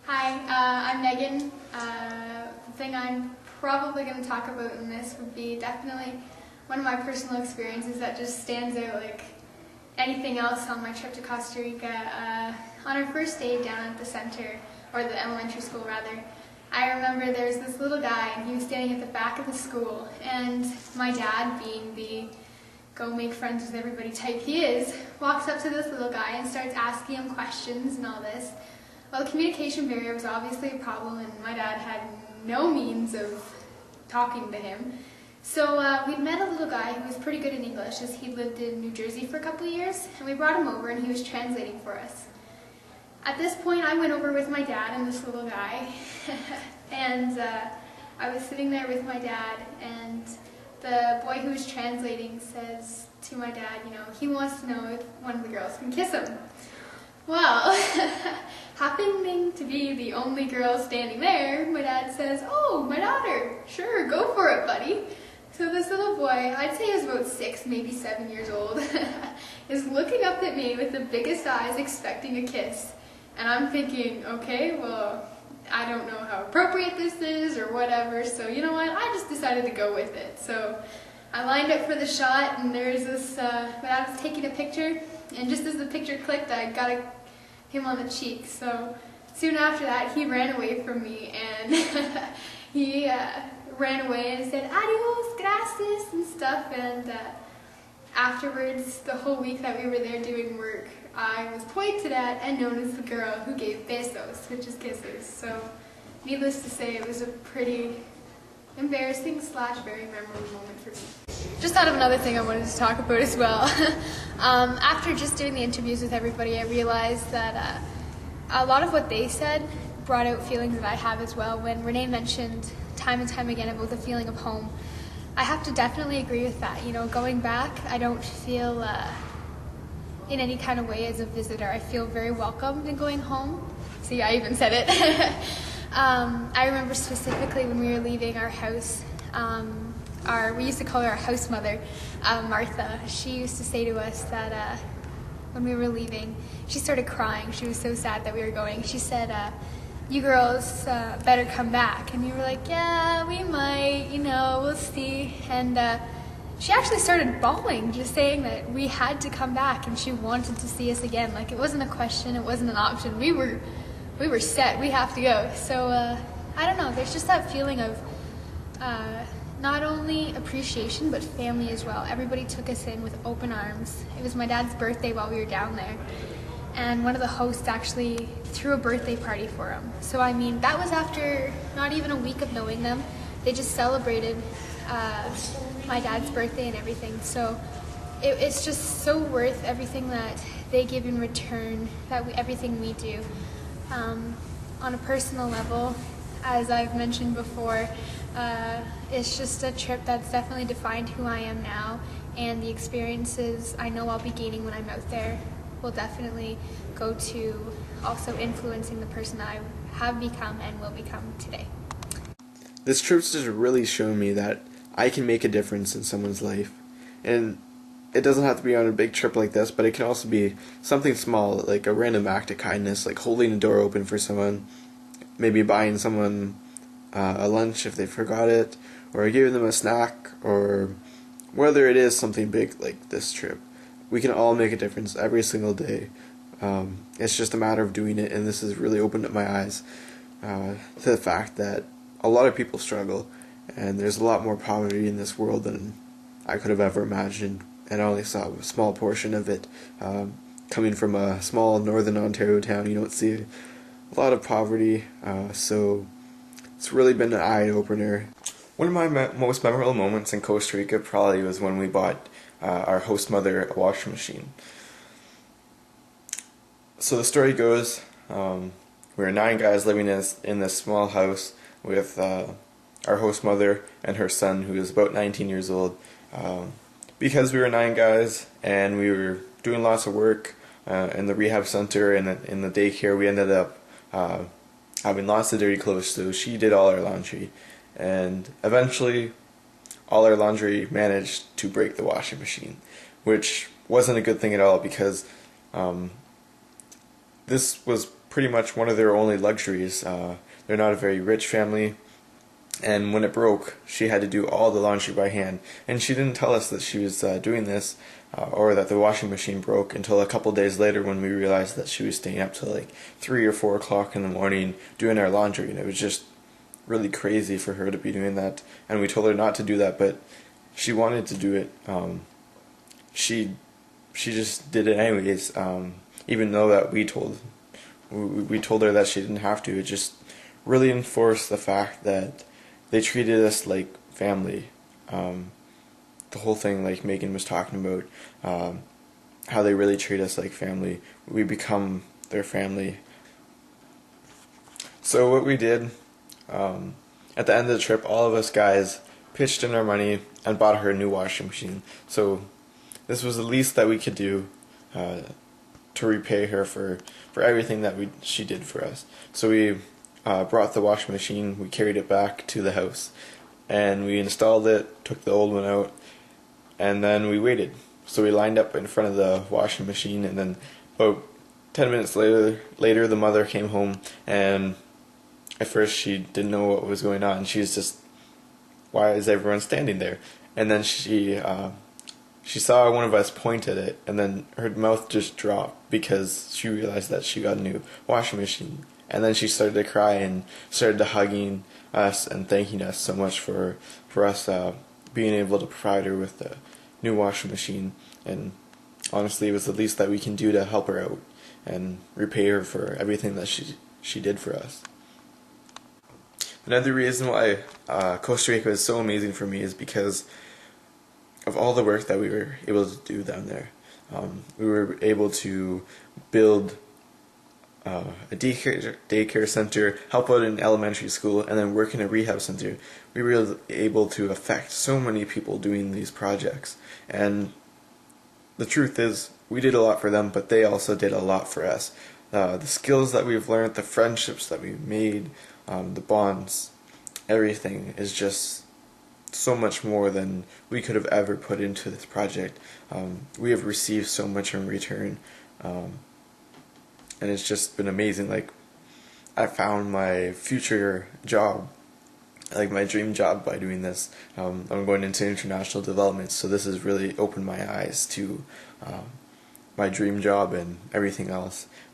Hi, I'm Megan. The thing I'm probably going to talk about in this would be definitely one of my personal experiences that just stands out like anything else on my trip to Costa Rica. On our first day down at the center, or the elementary school rather, I remember there was this little guy and he was standing at the back of the school, and my dad, being the go make friends with everybody type he is, walks up to this little guy and starts asking him questions and all this. Well, the communication barrier was obviously a problem, and my dad had no means of talking to him. So we'd met a little guy who was pretty good in English, as he lived in New Jersey for a couple of years, and we brought him over and he was translating for us. At this point, I went over with my dad and this little guy, and I was sitting there with my dad, and the boy who was translating says to my dad, he wants to know if one of the girls can kiss him. Well, happening to be the only girl standing there, my dad says, "Oh, my daughter, sure, go for it, buddy." So this little boy, I'd say he was about 6, maybe 7 years old, is looking up at me with the biggest eyes expecting a kiss. And I'm thinking, okay, well, I don't know how appropriate this is or whatever, so you know what, I just decided to go with it. So I lined up for the shot, and there's this, my dad was taking a picture, and just as the picture clicked, I got him on the cheek. So soon after that, he ran away from me, and he ran away and said, "Adios, gracias," and stuff, and afterwards, the whole week that we were there doing work, I was pointed at and known as the girl who gave besos, which is kisses. So needless to say, it was a pretty embarrassing / very memorable moment for me. Just thought of another thing I wanted to talk about as well. After just doing the interviews with everybody, I realized that a lot of what they said brought out feelings that I have as well. When Renee mentioned time and time again about the feeling of home, I have to definitely agree with that. Going back, I don't feel in any kind of way as a visitor. I feel very welcomed in going home. See, I even said it. I remember specifically when we were leaving our house, we used to call her our house mother, Martha. She used to say to us that when we were leaving, she started crying. She was so sad that we were going. She said, "You girls better come back." And we were like, "Yeah, we might, we'll see." And she actually started bawling, just saying that we had to come back and she wanted to see us again. Like, it wasn't a question, it wasn't an option. We were set, we have to go. So I don't know, there's just that feeling of not only appreciation but family as well. Everybody took us in with open arms. It was my dad's birthday while we were down there, and one of the hosts actually threw a birthday party for him. So I mean, that was after not even a week of knowing them. They just celebrated my dad's birthday and everything. So it's just so worth everything that they give in return, everything we do. On a personal level, as I've mentioned before, it's just a trip that's definitely defined who I am now, and the experiences I know I'll be gaining when I'm out there will definitely go to also influencing the person I have become and will become today. This trip's just really shown me that I can make a difference in someone's life. And it doesn't have to be on a big trip like this, but it can also be something small, like a random act of kindness, like holding the door open for someone, maybe buying someone a lunch if they forgot it, or giving them a snack, or whether it is something big like this trip. We can all make a difference every single day. It's just a matter of doing it, and this has really opened up my eyes to the fact that a lot of people struggle, and there's a lot more poverty in this world than I could have ever imagined, and I only saw a small portion of it. Coming from a small northern Ontario town, you don't see a lot of poverty, so it's really been an eye-opener. One of my most memorable moments in Costa Rica probably was when we bought our host mother a washing machine. So the story goes, we were 9 guys living in this small house with our host mother and her son, who was about 19 years old. Because we were 9 guys and we were doing lots of work in the rehab center and in the daycare, we ended up having lots of dirty clothes, so she did all our laundry. And eventually, all our laundry managed to break the washing machine, which wasn't a good thing at all, because this was pretty much one of their only luxuries. They're not a very rich family, and when it broke, she had to do all the laundry by hand. And she didn't tell us that she was doing this, or that the washing machine broke, until a couple days later when we realized that she was staying up till like 3 or 4 o'clock in the morning doing our laundry. And it was just really crazy for her to be doing that. And we told her not to do that, but she wanted to do it. She just did it anyways, even though that we told her that she didn't have to. It just really enforced the fact that they treated us like family. The whole thing, like Megan was talking about, how they really treat us like family. We become their family. So what we did, at the end of the trip, all of us guys pitched in our money and bought her a new washing machine. So this was the least that we could do to repay her for everything that she did for us. So we brought the washing machine, we carried it back to the house, and we installed it, took the old one out, and then we waited. So we lined up in front of the washing machine, and then about 10 minutes later the mother came home, and at first she didn't know what was going on. She was just, why is everyone standing there? And then she saw one of us point at it, and then her mouth just dropped because she realized that she got a new washing machine. And then she started to cry and started to hugging us and thanking us so much for us being able to provide her with the new washing machine. And honestly, it was the least that we can do to help her out and repay her for everything that she did for us. Another reason why Costa Rica is so amazing for me is because of all the work that we were able to do down there. We were able to build a daycare center, help out in elementary school, and then work in a rehab center. We were able to affect so many people doing these projects. And the truth is, we did a lot for them, but they also did a lot for us. The skills that we've learned, the friendships that we've made, the bonds, everything is just so much more than we could have ever put into this project. We have received so much in return, and it's just been amazing. Like, I found my future job, like my dream job, by doing this. I'm going into international development, so this has really opened my eyes to my dream job and everything else.